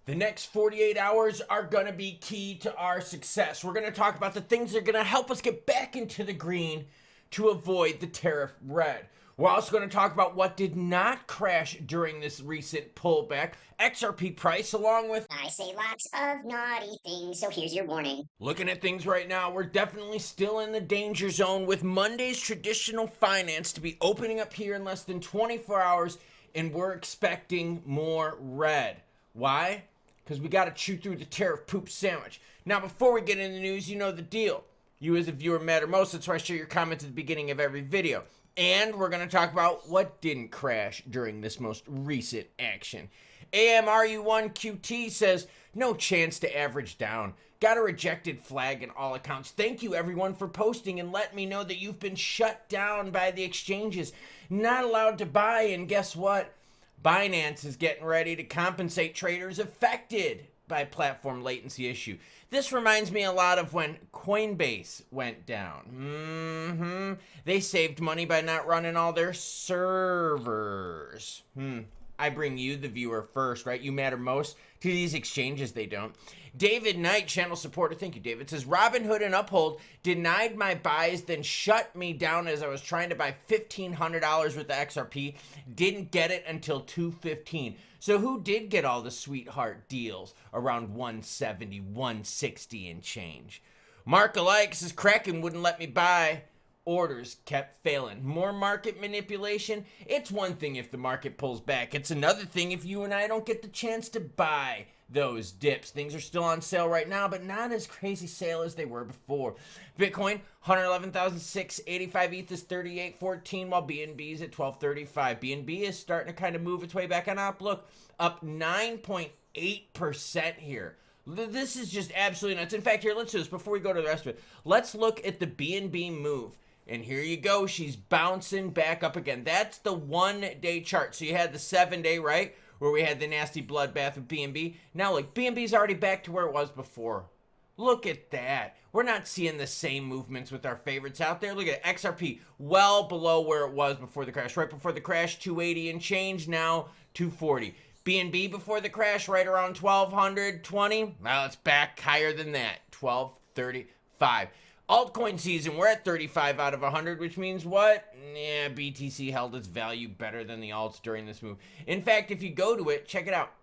The next 48 hours are going to be key to our success. We're going to talk about the things that are going to help us get back into the green to avoid the tariff red. We're also going to talk about what did not crash during this recent pullback, XRP price, along with I say lots of naughty things, so here's your warning. looking at things right now. We're definitely still in the danger zone with Monday's traditional finance to be opening up here in less than 24 hours, and we're expecting more red. Why? Because we got to chew through the tariff poop sandwich. Now, before we get into the news, you know the deal. You as a viewer matter most. That's why I share your comments at the beginning of every video. And we're going to talk about what didn't crash during this most recent action. AMRU1QT says, no chance to average down. Got a rejected flag in all accounts. Thank you everyone for posting and letting me know that you've been shut down by the exchanges. Not allowed to buy, and guess what? Binance is getting ready to compensate traders affected by platform latency issue. This reminds me a lot of when Coinbase went down. They saved money by not running all their servers. I bring you, the viewer, first, right? You matter most. To these exchanges, they don't. David Knight, channel supporter, thank you, David, says, Robinhood and Uphold denied my buys, then shut me down as I was trying to buy $1,500 with the XRP. Didn't get it until $215. So who did get all the sweetheart deals around 170, 160 and change? Mark alike says, Kraken wouldn't let me buy. Orders kept failing. More market manipulation? It's one thing if the market pulls back. It's another thing if you and I don't get the chance to buy those dips. Things are still on sale right now, but not as crazy sale as they were before. Bitcoin, 111,685. ETH is 38.14, while BNB is at 12.35. BNB is starting to kind of move its way back on up. Look, up 9.8% here. This is just absolutely nuts. In fact, here, let's do this before we go to the rest of it. Let's look at the BNB move. And here you go. She's bouncing back up again. That's the 1-day chart. So you had the 7-day, right, where we had the nasty bloodbath of BNB. Now, look, BNB's already back to where it was before. Look at that. We're not seeing the same movements with our favorites out there. Look at it. XRP, well below where it was before the crash. Right before the crash, 280 and change. Now, 240. BNB before the crash, right around 1,220. Well, it's back higher than that, 1,235. Altcoin season, we're at 35 out of 100, which means what? Yeah, BTC held its value better than the alts during this move. In fact, if you go to it, check it out.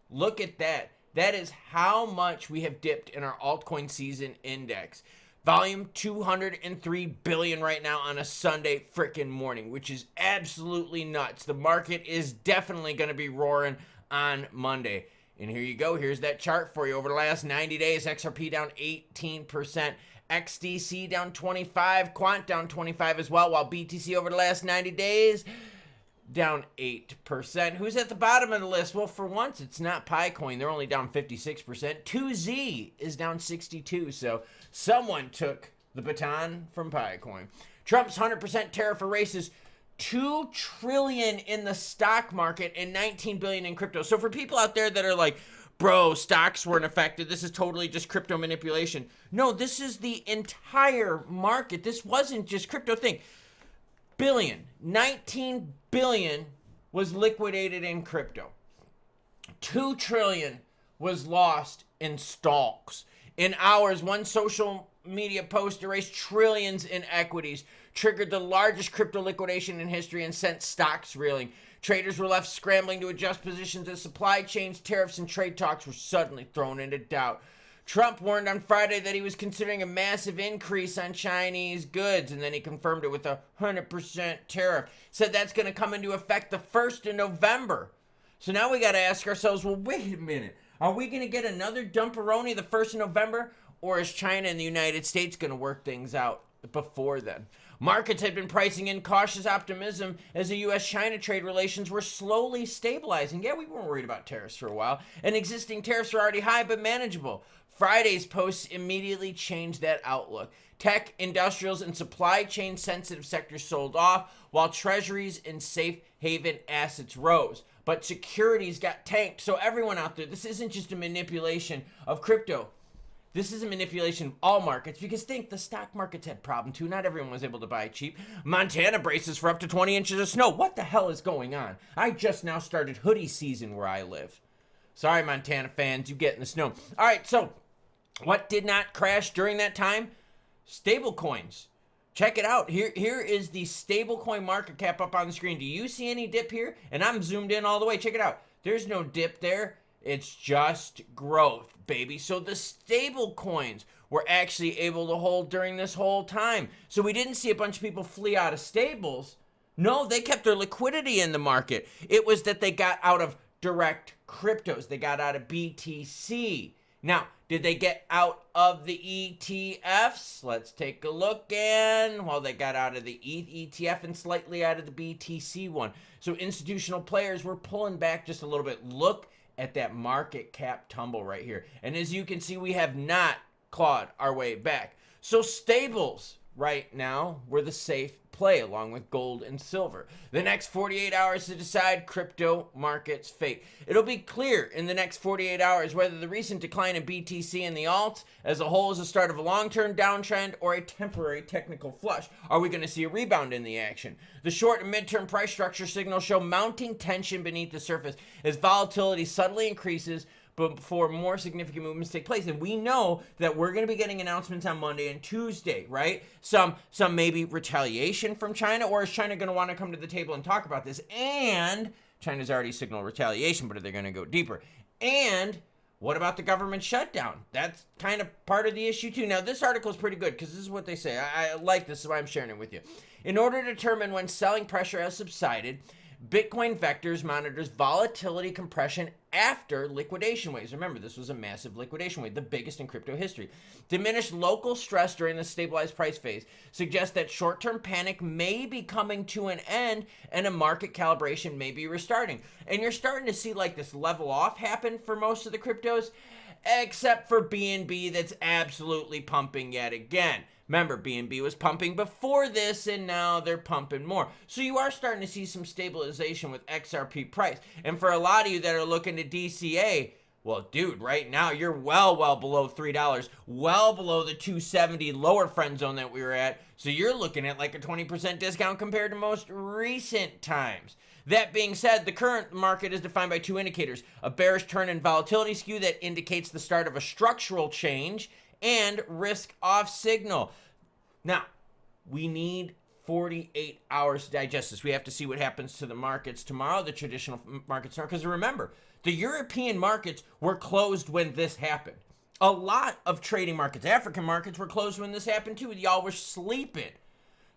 Look at that. That is how much we have dipped in our altcoin season index. Volume 203 billion right now on a Sunday frickin' morning, which is absolutely nuts. The market is definitely going to be roaring on Monday. And here you go. Here's that chart for you. Over the last 90 days, XRP down 18%, XDC down 25, Quant down 25 as well, while BTC over the last 90 days down 8%. Who's at the bottom of the list? Well, for once, it's not Picoin. They're only down 56%. 2Z is down 62%. So someone took the baton from Picoin. Trump's 100% tariff erases $2 trillion in the stock market and 19 billion in crypto. So for people out there that are like, bro, stocks weren't affected, this is totally just crypto manipulation. No, this is the entire market. This wasn't just crypto thing. 19 billion was liquidated in crypto. 2 trillion was lost in stocks. In hours, one social media post erased trillions in equities, triggered the largest crypto liquidation in history, and sent stocks reeling. Traders were left scrambling to adjust positions as supply chains, tariffs, and trade talks were suddenly thrown into doubt. Trump warned on Friday that he was considering a massive increase on Chinese goods, and then he confirmed it with a 100% tariff. Said that's going to come into effect the 1st of November. So now we got to ask ourselves, well, wait a minute. Are we going to get another dumperoni the 1st of November? Or is China and the United States going to work things out before then? Markets had been pricing in cautious optimism as the U.S.-China trade relations were slowly stabilizing. Yeah, we weren't worried about tariffs for a while, and existing tariffs were already high but manageable. Friday's posts immediately changed that outlook. Tech, industrials, and supply chain sensitive sectors sold off, while treasuries and safe haven assets rose. But securities got tanked. So everyone out there, this isn't just a manipulation of crypto. This is a manipulation of all markets, because think, the stock markets had problem too. Not everyone was able to buy cheap. Montana braces for up to 20 inches of snow. What the hell is going on? I just now started hoodie season where I live. Sorry, Montana fans, you get in the snow. All right, so what did not crash during that time? Stablecoins. Check it out. Here is the stablecoin market cap up on the screen. Do you see any dip here? And I'm zoomed in all the way. Check it out. There's no dip there. It's just growth, baby. So the stablecoins were actually able to hold during this whole time. So we didn't see a bunch of people flee out of stables. No, they kept their liquidity in the market. It was that they got out of direct cryptos. They got out of BTC. Now, did they get out of the ETFs? Let's take a look in. Well, they got out of the ETH ETF and slightly out of the BTC one. So institutional players were pulling back just a little bit. Look at that market cap tumble right here. And as you can see, we have not clawed our way back. So stables right now were the safe play along with gold and silver. The next 48 hours to decide crypto market's fate. It'll be clear in the next 48 hours whether the recent decline in BTC and the alts as a whole is the start of a long-term downtrend or a temporary technical flush. Are we going to see a rebound in the action? The short and midterm price structure signals show mounting tension beneath the surface as volatility subtly increases before more significant movements take place. And we know that we're going to be getting announcements on Monday and Tuesday, right? Some maybe retaliation from China, or is China going to want to come to the table and talk about this? And China's already signaled retaliation, but are they going to go deeper? And what about the government shutdown? That's kind of part of the issue too. Now, this article is pretty good because this is what they say. I like this, is why I'm sharing it with you. In order to determine when selling pressure has subsided, Bitcoin Vectors monitors volatility compression after liquidation waves. Remember, this was a massive liquidation wave, the biggest in crypto history. Diminished local stress during the stabilized price phase suggests that short-term panic may be coming to an end and a market calibration may be restarting. And you're starting to see like this level off happen for most of the cryptos, except for BNB that's absolutely pumping yet again. Remember, BNB was pumping before this, and now they're pumping more. So you are starting to see some stabilization with XRP price. And for a lot of you that are looking to DCA, well, dude, right now you're well below $3, well below the 270 lower friend zone that we were at. So you're looking at like a 20% discount compared to most recent times. That being said, the current market is defined by two indicators: a bearish turn in volatility skew that indicates the start of a structural change, and risk off signal. Now, we need 48 hours to digest this. We have to see what happens to the markets tomorrow, the traditional markets tomorrow. Because remember, the European markets were closed when this happened. A lot of trading markets, African markets, were closed when this happened too. Y'all were sleeping.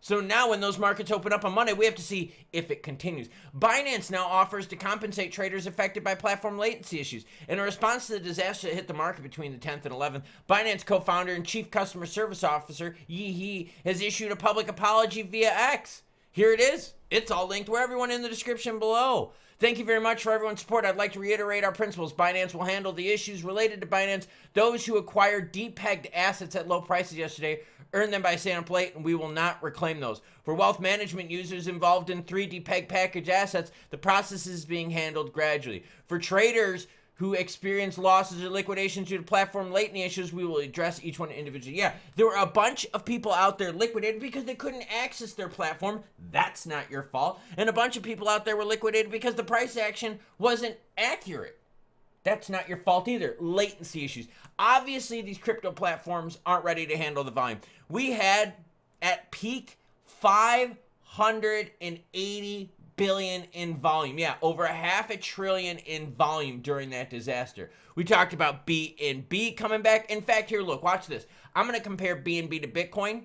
So now when those markets open up on Monday, we have to see if it continues. Binance now offers to compensate traders affected by platform latency issues. In a response to the disaster that hit the market between the 10th and 11th, Binance co-founder and chief customer service officer, Yi He, has issued a public apology via X. Here it is. It's all linked where everyone in the description below. Thank you very much for everyone's support. I'd like to reiterate our principles. Binance will handle the issues related to Binance. Those who acquired depegged assets at low prices yesterday earn them by staying up late, and we will not reclaim those. For wealth management users involved in 3 depeg package assets, the process is being handled gradually. For traders who experience losses or liquidations due to platform latency issues, we will address each one individually. Yeah, there were a bunch of people out there liquidated because they couldn't access their platform. That's not your fault. And a bunch of people out there were liquidated because the price action wasn't accurate. That's not your fault either. Latency issues. Obviously, these crypto platforms aren't ready to handle the volume. We had, at peak, 580 billion in volume. Yeah, over $500 billion in volume during that disaster. We talked about BNB coming back. In fact, here, look, watch this. I'm going to compare BNB to Bitcoin.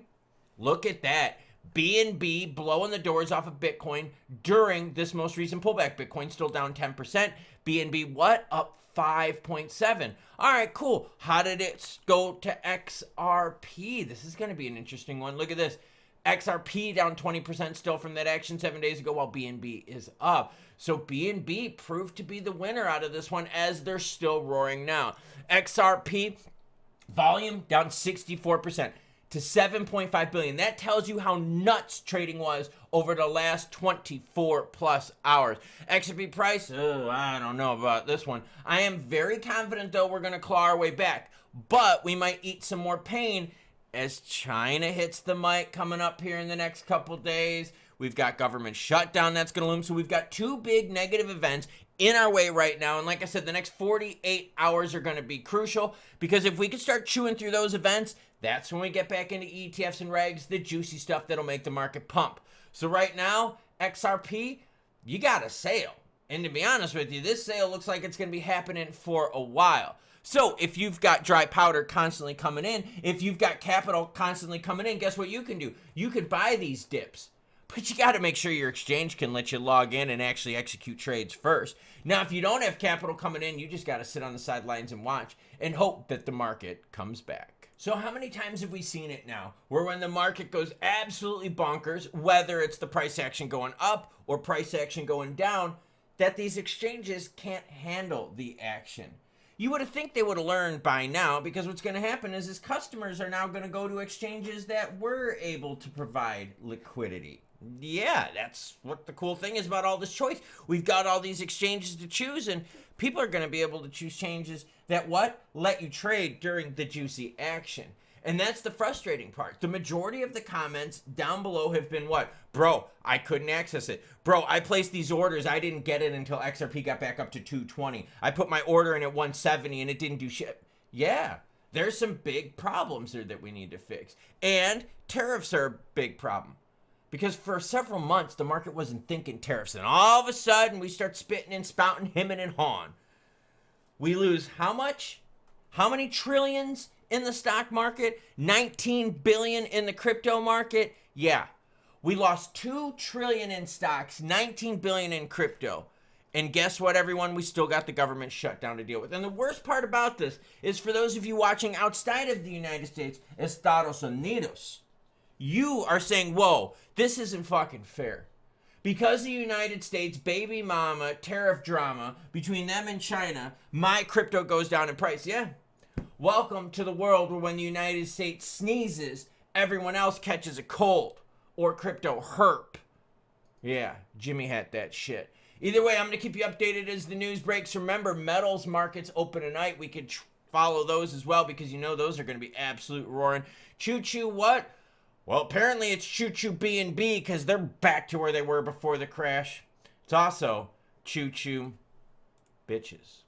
Look at that. BNB blowing the doors off of Bitcoin during this most recent pullback. Bitcoin still down 10%. BNB, what? Up 5.7. All right, cool. How did it go to XRP? This is going to be an interesting one. Look at this. XRP down 20% still from that action 7 days ago, while BNB is up. So BNB proved to be the winner out of this one, as they're still roaring now. XRP volume down 64% to 7.5 billion. That tells you how nuts trading was over the last 24 plus hours. XRP price, I don't know about this one. I am very confident, though, we're going to claw our way back. But we might eat some more pain as China hits the mic coming up here in the next couple days. We've got government shutdown that's going to loom. So we've got 2 big negative events in our way right now. And like I said, the next 48 hours are going to be crucial, because if we can start chewing through those events, that's when we get back into ETFs and regs, the juicy stuff that'll make the market pump. So right now, XRP, you got a sale. And to be honest with you, this sale looks like it's going to be happening for a while. So if you've got dry powder constantly coming in, if you've got capital constantly coming in, guess what you can do? You could buy these dips. But you got to make sure your exchange can let you log in and actually execute trades first. Now, if you don't have capital coming in, you just got to sit on the sidelines and watch and hope that the market comes back. So how many times have we seen it now where when the market goes absolutely bonkers, whether it's the price action going up or price action going down, that these exchanges can't handle the action? You would have think they would have learned by now, because what's going to happen is customers are now going to go to exchanges that were able to provide liquidity. Yeah, that's what the cool thing is about all this choice. We've got all these exchanges to choose, and people are going to be able to choose exchanges that let you trade during the juicy action. And that's the frustrating part. The majority of the comments down below have been bro, I couldn't access it. Bro, I placed these orders, I didn't get it until XRP got back up to 220. I put my order in at 170 and it didn't do shit. Yeah, there's some big problems there that we need to fix. And tariffs are a big problem, because for several months the market wasn't thinking tariffs, and all of a sudden we start spitting and spouting, hemming and hawing. We lose how much? How many trillions in the stock market? 19 billion in the crypto market? Yeah. We lost 2 trillion in stocks, 19 billion in crypto. And guess what, everyone? We still got the government shutdown to deal with. And the worst part about this is, for those of you watching outside of the United States, Estados Unidos, you are saying, whoa, this isn't fucking fair. Because the United States baby mama tariff drama between them and China, my crypto goes down in price. Yeah. Welcome to the world where when the United States sneezes, everyone else catches a cold or crypto herp. Yeah, Jimmy had that shit. Either way, I'm going to keep you updated as the news breaks. Remember, metals markets open tonight. We could follow those as well, because those are going to be absolute roaring. Choo-choo what? Well, apparently it's choo-choo B&B, because they're back to where they were before the crash. It's also choo-choo bitches.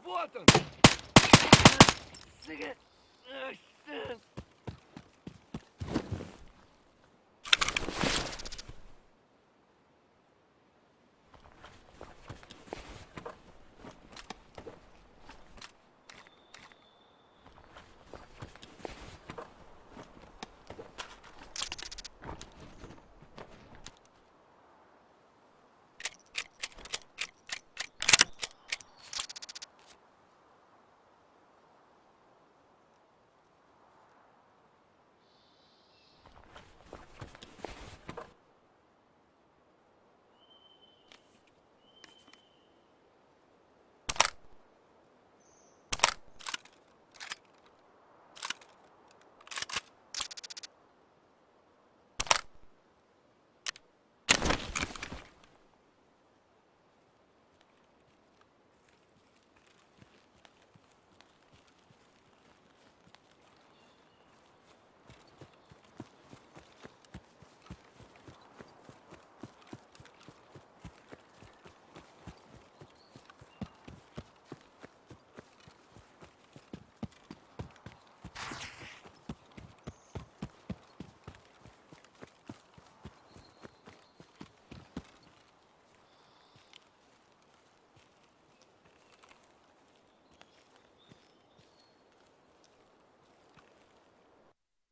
Вот он! Сигарет! Ах,